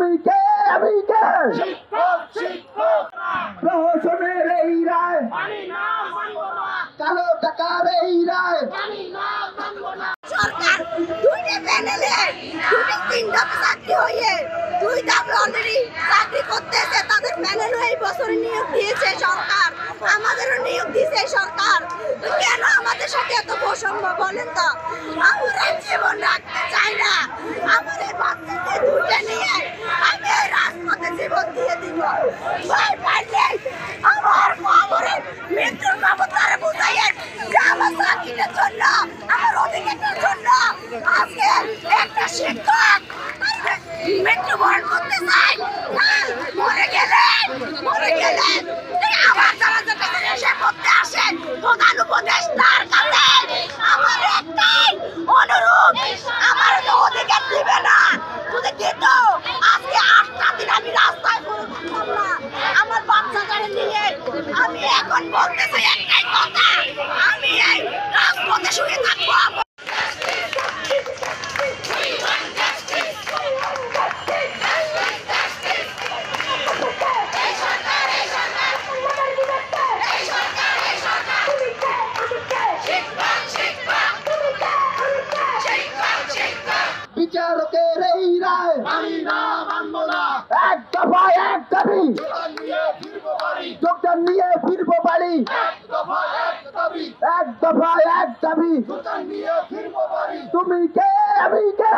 তুমি কে আমি কে প্রহসনের এই রায় কালো টাকার এই রায় সরকার দুইটা প্যানেলে দুটো তিনটা চাকরি হয়ে দুই দাবি অলরেডি চাকরি করতেছে তাদের প্যানেলও এই বছরে নিয়োগ দিয়েছে সরকার আমাদেরও নিয়োগ দিয়েছে সরকার কেন আমাদের সাথে এত বৈষম্য বলেন তো আমরা জীবন রাখতে চাই না আমার এই বাচ্চাদের দুইটা নিয়ে আমি এই রাজপথে জীবন দিয়ে দিব ভাই পারলে আমার খবরের মৃত্যুর খবরদারে বুঝাইয়ে আমার চাকরির জন্য আমার অধিকারের জন্য আজকে একটা শিক্ষক মৃত্যুবরণ করতে চাই মরে গেলেন আবার যারা যেটা সে করতে আসেন প্রধান উপদেষ্টার কাছে আমার একটাই অনুরোধ আমার তো অধিকার দিবে না যদি দিত আজকে 8টা দিন আমি রাস্তায় ঘুরতাম না আমার বাচ্চাটাকে নিয়ে আমি এখন বলতে চাই একটাই কথা আমি এই রাজপথে শুয়ে থাকবো বিচারকের এই রায় এক দফা এক দাবি যোগদান নিয়ে ফিরবো বাড়ি এক দফা এক দাবি তুমি কে আমি কে